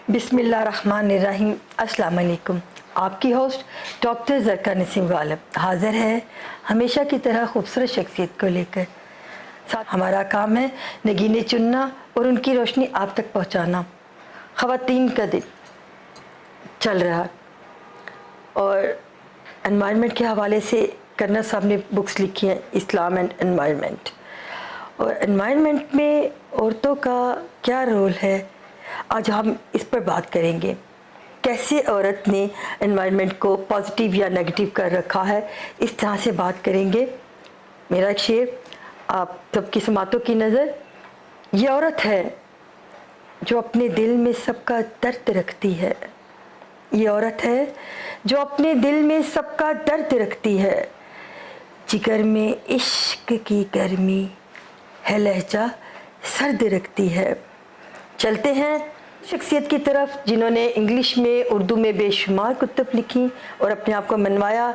बिस्मिल्लाहिर्रहमानिर्रहीम। अस्सलाम वालेकुम। आपकी होस्ट डॉक्टर ज़रका नसीम गालिब हाज़िर है हमेशा की तरह खूबसूरत शख्सियत को लेकर। साथ हमारा काम है नगीने चुनना और उनकी रोशनी आप तक पहुंचाना। ख़वातीन का दिन चल रहा और एनवायरनमेंट के हवाले से करना साहब ने बुक्स लिखी हैं, इस्लाम एंड एनवायरनमेंट। और एनवायरनमेंट में औरतों का क्या रोल है, आज हम इस पर बात करेंगे। कैसे औरत ने एनवायरनमेंट को पॉजिटिव या नेगेटिव कर रखा है, इस तरह से बात करेंगे। मेरा एक शेर आप सबकी समातों की नज़र। ये औरत है जो अपने दिल में सबका दर्द रखती है। ये औरत है जो अपने दिल में सबका दर्द रखती है। जिगर में इश्क की गर्मी है, लहजा सर्द रखती है। चलते हैं शख्सियत की तरफ जिन्होंने इंग्लिश में उर्दू में बेशुमार कुतुब लिखी और अपने आप को मनवाया।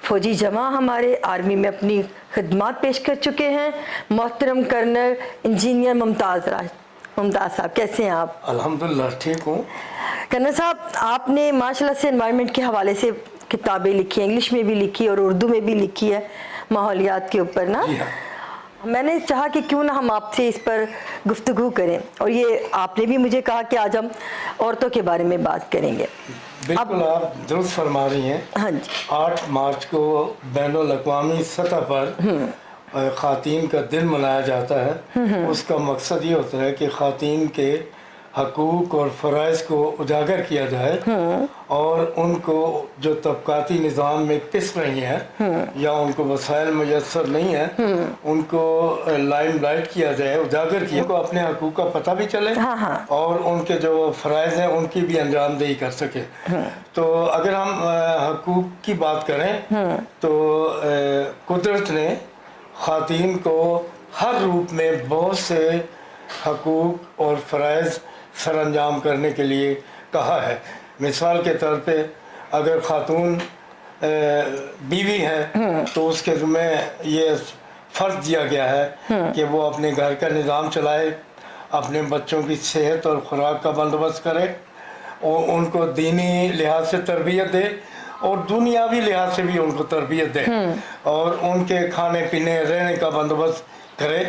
फ़ौजी जमा हमारे आर्मी में अपनी खिदमत पेश कर चुके हैं। मोहतरम कर्नल इंजीनियर मुमताज़ साहब, कैसे हैं आप? अल्हम्दुलिल्लाह ठीक हूँ। कर्नल साहब, आपने माशाल्लाह से एनवायरनमेंट के हवाले से किताबें लिखी हैं, इंग्लिश में भी लिखी और उर्दू में भी लिखी है, माहौलियात के ऊपर ना। मैंने चाहा कि क्यों ना हम आपसे इस पर गुफ्तगू करें, और ये आपने भी मुझे कहा कि आज हम औरतों के बारे में बात करेंगे। बिल्कुल आप दुरुस्त फरमा रही हैं। हाँ जी। 8 मार्च को बैनुल अक़वामी सतह पर ख़ातीन का दिन मनाया जाता है। उसका मकसद ये होता है कि ख़ातीन के हकूक़ और फ़राइज़ को उजागर किया जाए और उनको जो तबक़ाती निज़ाम में पिस रही हैं या उनको वसाइल मुयस्सर नहीं है, उनको लाइम लाइट किया जाए, उजागर किया, उनको अपने हकूक़ का पता भी चले और उनके जो फ़राइज़ हैं उनकी भी अंजामदेही कर सके। तो अगर हम हकूक़ की बात करें तो कुदरत ने ख़ातीन को हर रूप में बहुत से हकूक़ और फ़राइज़ सर अंजाम करने के लिए कहा है। मिसाल के तौर पे अगर ख़ातून बीवी है तो उसके ज़िम्मे ये फ़र्ज़ दिया गया है कि वो अपने घर का निज़ाम चलाए, अपने बच्चों की सेहत और ख़ुराक का बंदोबस्त करे और उनको दीनी लिहाज से तरबियत दे और दुनियावी लिहाज से भी उनको तरबियत दे और उनके खाने पीने रहने का बंदोबस्त करे।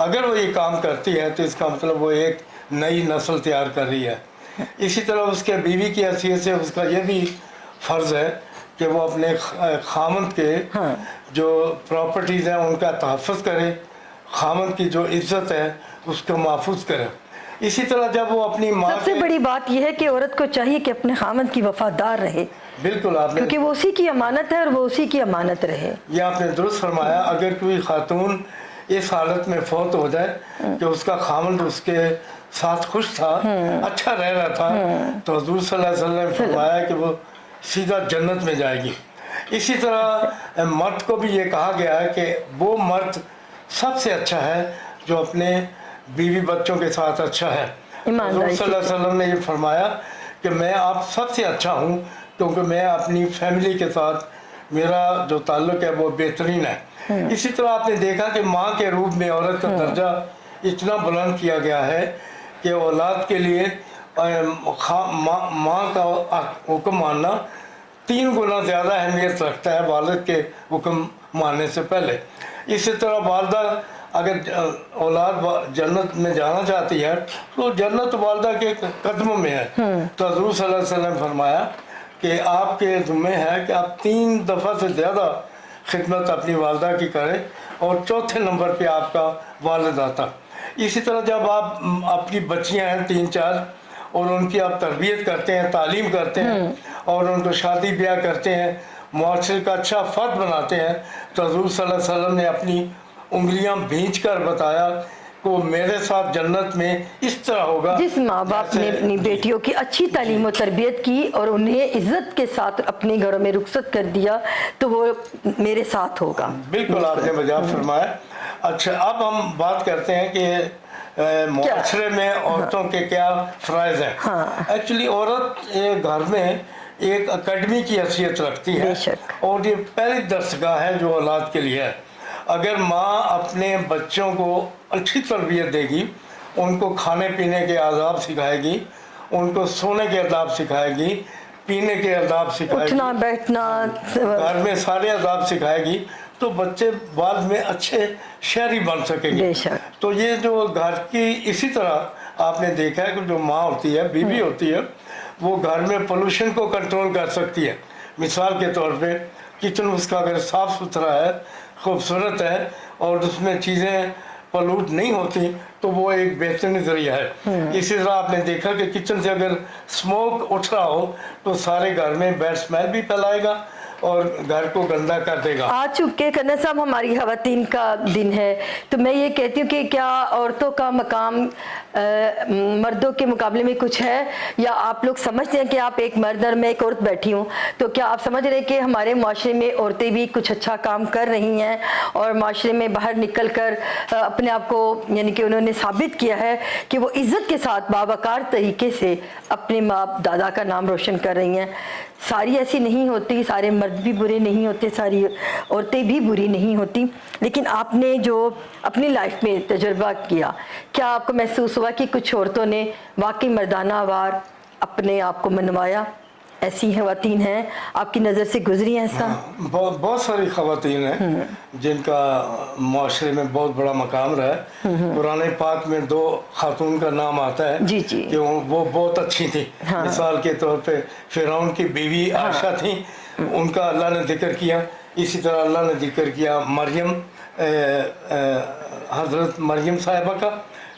अगर वो ये काम करती है तो इसका मतलब वो एक नई नस्ल तैयार कर रही है। इसी तरह उसके बीवी की हैसियत से उसका ये भी फ़र्ज़ है कि वो अपने खामद के जो प्रॉपर्टीज़ हैं उनका तहफ़्फ़ुज़ करे, खामद की जो इज़्ज़त है उसको महफूज करे। इसी तरह जब वो अपनी माँ, सबसे बड़ी बात यह है कि औरत को चाहिए कि अपने खामद की वफादार रहे। बिल्कुल आपने, क्योंकि वो उसी की अमानत है और वो उसी की अमानत रहे। ये आपने दुरुस्त फरमाया। अगर कोई खातून इस हालत में फौत हो जाए कि उसका खामद उसके साथ खुश था, अच्छा रह रहा था, तो हुज़ूर सल्लल्लाहु अलैहि वसल्लम ने फरमाया कि वो सीधा जन्नत में जाएगी। इसी तरह मर्द को भी ये कहा गया है कि वो मर्द सबसे अच्छा है जो अपने बीवी बच्चों के साथ अच्छा है। हुज़ूर सल्लल्लाहु अलैहि वसल्लम ने ये फरमाया कि मैं आप सबसे अच्छा हूँ क्योंकि मैं अपनी फैमिली के साथ मेरा जो ताल्लुक़ है वो बेहतरीन है। इसी तरह आपने देखा कि माँ के रूप में औरत का दर्जा इतना बुलंद किया गया है कि औलाद के लिए माँ का हुक्म मानना 3 गुना ज़्यादा अहमियत रखता है वालिद के हुक्म मानने से पहले। इसी तरह वालदा अगर औलाद जन्नत में जाना चाहती है तो जन्नत वालदा के कदमों में है। तो हुज़ूर सल्लल्लाहु अलैहि वसल्लम ने फरमाया कि आपके ज़िम्मे है कि आप 3 दफ़ा से ज़्यादा खिदमत अपनी वालदा की करें और चौथे नंबर पे आपका वालिद आता। इसी तरह जब आप अपनी बच्चियां हैं 3-4 और उनकी आप तरबियत करते हैं, तालीम करते हैं और उनको शादी ब्याह करते हैं, मुआशरे का अच्छा फ़र्द बनाते हैं, तो हुज़ूर सल्लल्लाहु अलैहि वसल्लम ने अपनी उंगलियां भींच कर बताया को मेरे साथ जन्नत में इस तरह होगा। जिस माँ बाप ने अपनी बेटियों की अच्छी तालीम और तरबियत की और उन्हें इज्जत के साथ अपने घरों में रुखसत कर दिया तो वो मेरे साथ होगा। बिल्कुल आपने वजाह फरमाया। अच्छा, अब हम बात करते हैं कि मुआशरे में औरतों के क्या फ़राइज़ हैं। एक्चुअली औरत घर में एक अकेडमी की हैसियत रखती है और ये पहली दरसगाह है जो औलाद के लिए है। अगर माँ अपने बच्चों को अच्छी तरबियत देगी, उनको खाने पीने के आदाब सिखाएगी उनको सोने के आदाब सिखाएगी, पीने के आदाब सिखाएगी, उठना बैठना, घर में सारे आदाब सिखाएगी, तो बच्चे बाद में अच्छे शहरी बन सकेंगे। बेशक। तो ये जो घर की, इसी तरह आपने देखा है कि जो माँ होती है, बीवी होती है, वो घर में पोल्यूशन को कंट्रोल कर सकती है। मिसाल के तौर पे किचन उसका अगर साफ सुथरा है, खूबसूरत है और उसमें चीज़ें पॉल्यूट नहीं होती, तो वो एक बेहतरीन ज़रिया है। इसी तरह आपने देखा कि किचन से अगर स्मोक उठ रहा हो तो सारे घर में बैड स्मेल भी फैलाएगा और घर को गंदा कर देगा। आज चूँकि खन्ना साहब हमारी ख़वातीन का दिन है, तो मैं ये कहती हूँ कि क्या औरतों का मकाम मर्दों के मुकाबले में कुछ है, या आप लोग समझते हैं कि आप एक मर्द और मैं एक औरत बैठी हूँ, तो क्या आप समझ रहे हैं कि हमारे माशरे में औरतें भी कुछ अच्छा काम कर रही हैं और माशरे में बाहर निकल कर अपने आप को, यानी कि उन्होंने साबित किया है कि वो इज़्ज़त के साथ बावकार तरीके से अपने माँ दादा का नाम रोशन कर रही हैं। सारी ऐसी नहीं होती, सारे मर्द भी बुरे नहीं होते, सारी औरतें भी बुरी नहीं होती, लेकिन आपने जो अपनी लाइफ में तजुर्बा किया, क्या आपको महसूस हुआ कि कुछ औरतों ने वाकई मर्दाना वार अपने आप को मनवाया? ऐसी ख़वातीन हैं आपकी नज़र से गुजरी हैं ऐसा? हाँ, बहुत सारी ख़वातीन हैं जिनका माशरे में बहुत बड़ा मकाम रहा है। कुरान पाक में 2 खातून का नाम आता है जी जी कि वो बहुत अच्छी थी। हाँ। मिसाल के तौर पे फ़िरौन की बीवी आयशा थी, उनका अल्लाह ने जिक्र किया। इसी तरह अल्लाह ने जिक्र किया मरियम, हज़रत मरियम साहिबा का,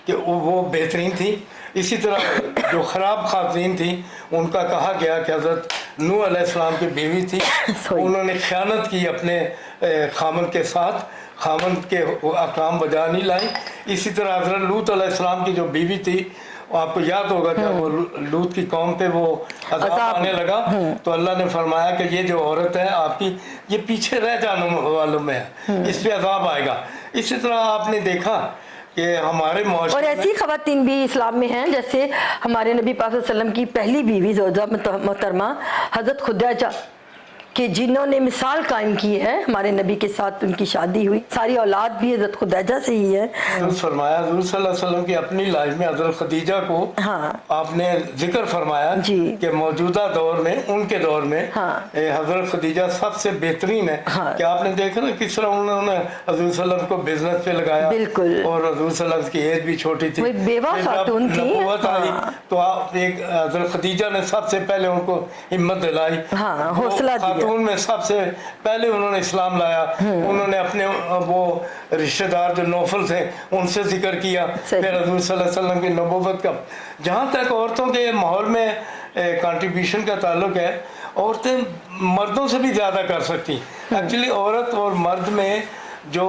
कि वो बेहतरीन थी। इसी तरह जो ख़राब खातून थी उनका कहा गया कि हज़रत नूह अलैहिस्सलाम की बीवी थी, उन्होंने ख़यानत की अपने खामन के साथ, खामन के अहकाम बजा नहीं लाई। इसी तरह हज़रत लूत अलैहिस्सलाम की जो बीवी थी, आपको याद होगा कि वो लूत की कौम पे वो अज़ाब आने लगा, तो अल्लाह ने फरमाया कि ये जो औरत है आपकी, ये पीछे रह जाने वालों में है, इस पे अज़ाब आएगा। इसी तरह आपने देखा कि हमारे और ऐसी ख़वातीन भी इस्लाम में हैं, जैसे हमारे नबी पाक सल्लल्लाहु अलैहि वसल्लम की पहली बीवी ज़ौजा मोहतरमा हज़रत खुदैजा कि जिन्होंने मिसाल कायम की है, हमारे नबी के साथ उनकी शादी हुई, सारी औलाद भी हज़रत खुदैजा से ही है। फरमाया हज़रत सल्लल्लाहु अलैहि वसल्लम की अपनी लाइफ में हज़रत खदीजा को आपने जिक्र फरमाया कि मौजूदा दौर में, उनके दौर में हज़रत खदीजा सबसे बेहतरीन है। कि आपने देखा ना किस तरह उन्होंने हज़रत सल्लल्लाहु अलैहि वसल्लम को बिजनेस पे लगाया, बिल्कुल, और हज़रत सल्लल्लाहु अलैहि वसल्लम की एज भी छोटी थी, बेवा खातून थी। तो आप एक हज़रत खदीजा ने सबसे पहले उनको हिम्मत दिलाई, हौसला दिया। में सबसे पहले उन्होंने इस्लाम लाया। उन्होंने अपने वो रिश्तेदार जो नौफल थे उनसे जिक्र किया, फिर हज़रत सल्लल्लाहु अलैहि वसल्लम की नबूवत का। जहाँ तक औरतों के माहौल में कंट्रीब्यूशन का ताल्लुक है, औरतें मर्दों से भी ज़्यादा कर सकती। एक्चुअली औरत और मर्द में जो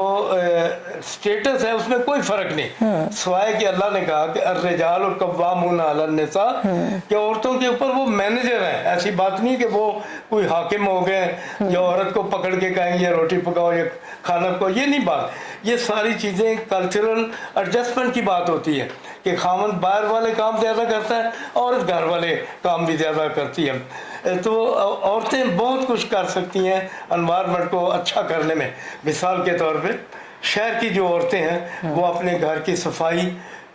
स्टेटस है उसमें कोई फर्क नहीं, सिवाय कि अल्लाह ने कहा कि अर्रिजाल कव्वामून अलन निसा, कि औरतों के ऊपर वो मैनेजर हैं। ऐसी बात नहीं कि वो कोई हाकिम हो गए या औरत को पकड़ के कहेंगे ये रोटी पकाओ या खाना पकाओ, ये नहीं बात। ये सारी चीज़ें कल्चरल एडजस्टमेंट की बात होती है कि खामन बाहर वाले काम ज़्यादा करता है, औरत घर वाले काम भी ज़्यादा करती है। तो औरतें बहुत कुछ कर सकती हैं एनवायरनमेंट को अच्छा करने में। मिसाल के तौर पे शहर की जो औरतें हैं वो अपने घर की सफाई,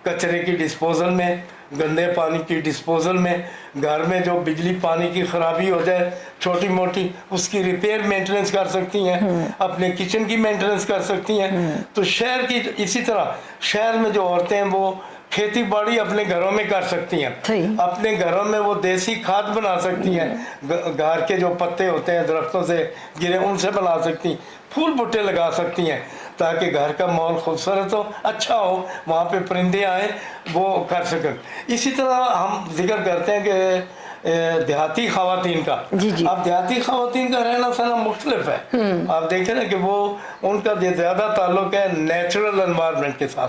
कचरे की डिस्पोजल में, गंदे पानी की डिस्पोजल में, घर में जो बिजली पानी की ख़राबी हो जाए छोटी मोटी उसकी रिपेयर मेंटेनेंस कर सकती हैं, अपने किचन की मेंटेनेंस कर सकती हैं। तो शहर की इसी तरह शहर में जो औरतें हैं वो खेती बाड़ी अपने घरों में कर सकती हैं, अपने घरों में वो देसी खाद बना सकती हैं, घर के जो पत्ते होते हैं दरख्तों से गिरे उनसे बना सकती, फूल बूटे लगा सकती हैं ताकि घर का माहौल खूबसूरत हो, अच्छा हो, वहाँ पे परिंदे आए वो कर सकें। इसी तरह हम जिक्र करते हैं कि देहाती ख़वातीन का, अब देहाती ख़वातीन का रहना सहना मुख्तलिफ है। आप देखें ना कि वो उनका ज़्यादा ताल्लुक है नेचुरल एनवायरनमेंट के साथ,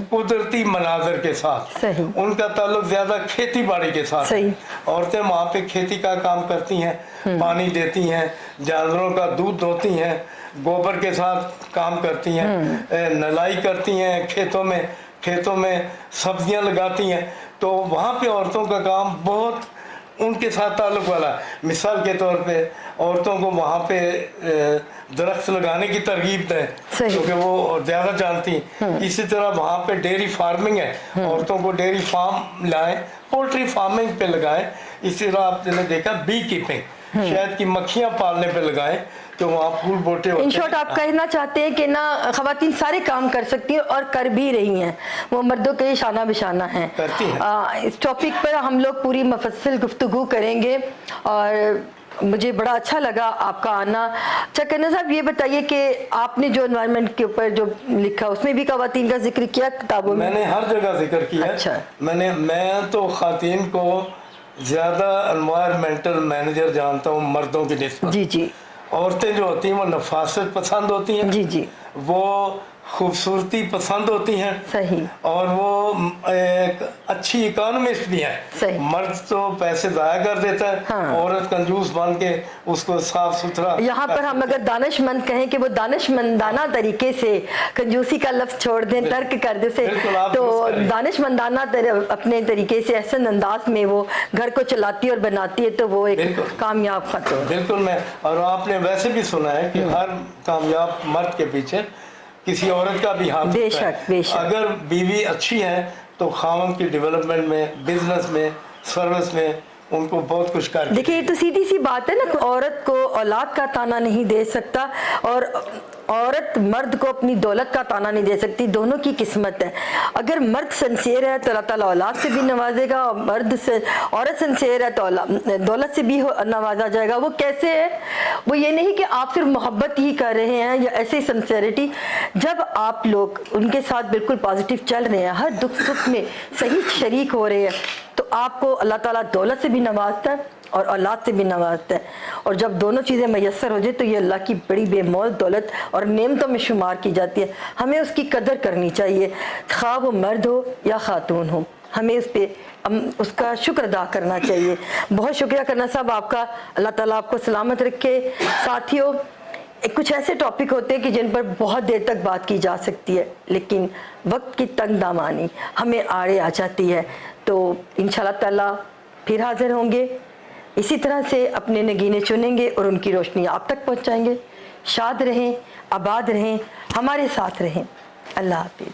कुदरती मनाजर के साथ, उनका ताल्लुक ज्यादा खेती बाड़ी के साथ। औरतें वहाँ पे खेती का काम करती हैं, पानी देती हैं, जानवरों का दूध दोती हैं, गोबर के साथ काम करती हैं, नलाई करती हैं, खेतों में सब्जियां लगाती हैं। तो वहाँ पे औरतों का काम बहुत उनके साथ ताल्लुक वाला। मिसाल के तौर पे औरतों को वहाँ पे दरख्त लगाने की तरगीब दें क्योंकि वो ज़्यादा जानती। इसी तरह वहाँ पे डेयरी फार्मिंग है, औरतों को डेयरी फार्म लाएं, पोल्ट्री फार्मिंग पे लगाएं। इसी तरह आपने देखा बी कीपिंग, शहद की मक्खियाँ पालने पे लगाएं तो वहाँ फूल बोटे होते हैं। इन शॉर्ट आप कहना चाहते हैं कि ना खवातीन सारे काम कर सकती हैं और कर भी रही हैं, वो मर्दों के शाना बिशाना हैं, करती हैं। इस टॉपिक पर हम लोग पूरी मुफस्सिल गुफ्तगू करेंगे और मुझे बड़ा अच्छा लगा आपका आना। चकन्ना साहब ये बताइए कि आपने जो एनवायरनमेंट के ऊपर जो लिखा उसमें भी खवातीन का जिक्र किया किताबों में? मैंने हर जगह जिक्र किया। अच्छा। मैं तो खातीन को ज़्यादा एनवायरमेंटल मैनेजर जानता हूँ मर्दों की निस्बत। जी जी। औरतें जो होती हैं वो नफासत पसंद होती हैं। जी जी। वो खूबसूरती पसंद होती हैं। सही। और वो एक अच्छी इकोनॉमिस्ट भी है। सही। मर्द तो पैसे ज़ाया कर देता है। हाँ। औरत कंजूस बन के उसको साफ सुथरा। यहाँ पर हम अगर दानिशमंद कहें कि वो दानिशमंदाना तरीके से कंजूसी का लफ्ज छोड़ दें, तर्क कर दे से, तो दानिशमंदाना अपने तरीके से एहसन अंदाज में वो घर को चलाती है और बनाती है, तो वो एक कामयाब खतून। बिल्कुल। मैं और आपने वैसे भी सुना है कि हर कामयाब मर्द के पीछे किसी औरत का भी हाथ होता है। बेशक बेशक। अगर बीवी अच्छी है तो खामन की डेवलपमेंट में, बिजनेस में, सर्विस में उनको बहुत कुछ कर। देखिए ये तो सीधी सी बात है ना, औरत को औलाद का ताना नहीं दे सकता और औरत मर्द को अपनी दौलत का ताना नहीं दे सकती, दोनों की किस्मत है। अगर मर्द सिंसियर है तो अल्लाह ताला औलाद से भी नवाजेगा, और मर्द से औरत सिंसियर है तो दौलत से भी नवाजा जाएगा। वो कैसे है? वो ये नहीं कि आप सिर्फ मोहब्बत ही कर रहे हैं या ऐसे सिंसियरिटी, जब आप लोग उनके साथ बिल्कुल पॉजिटिव चल रहे हैं, हर दुख सुख में सही शरीक हो रहे हैं, तो आपको अल्लाह ताला दौलत से भी नवाजता है और औलाद से भी नवाजता है। और जब दोनों चीज़ें मैसर हो जाए तो ये अल्लाह की बड़ी बेमौल दौलत और नेमतों में शुमार की जाती है। हमें उसकी कदर करनी चाहिए, खा वो मर्द हो या खातून हो, हमें उस पर उसका शुक्र अदा करना चाहिए। बहुत शुक्रिया करना साहब आपका, अल्लाह ताला आपको सलामत रखे। साथियों, कुछ ऐसे टॉपिक होते हैं कि जिन पर बहुत देर तक बात की जा सकती है, लेकिन वक्त की तंग दामानी हमें आड़े आ जाती है। तो इंशाल्लाह ताला फिर हाजिर होंगे, इसी तरह से अपने नगीने चुनेंगे और उनकी रोशनी आप तक पहुंचाएंगे। शाद रहें, आबाद रहें, हमारे साथ रहें। अल्लाह हाफिज़।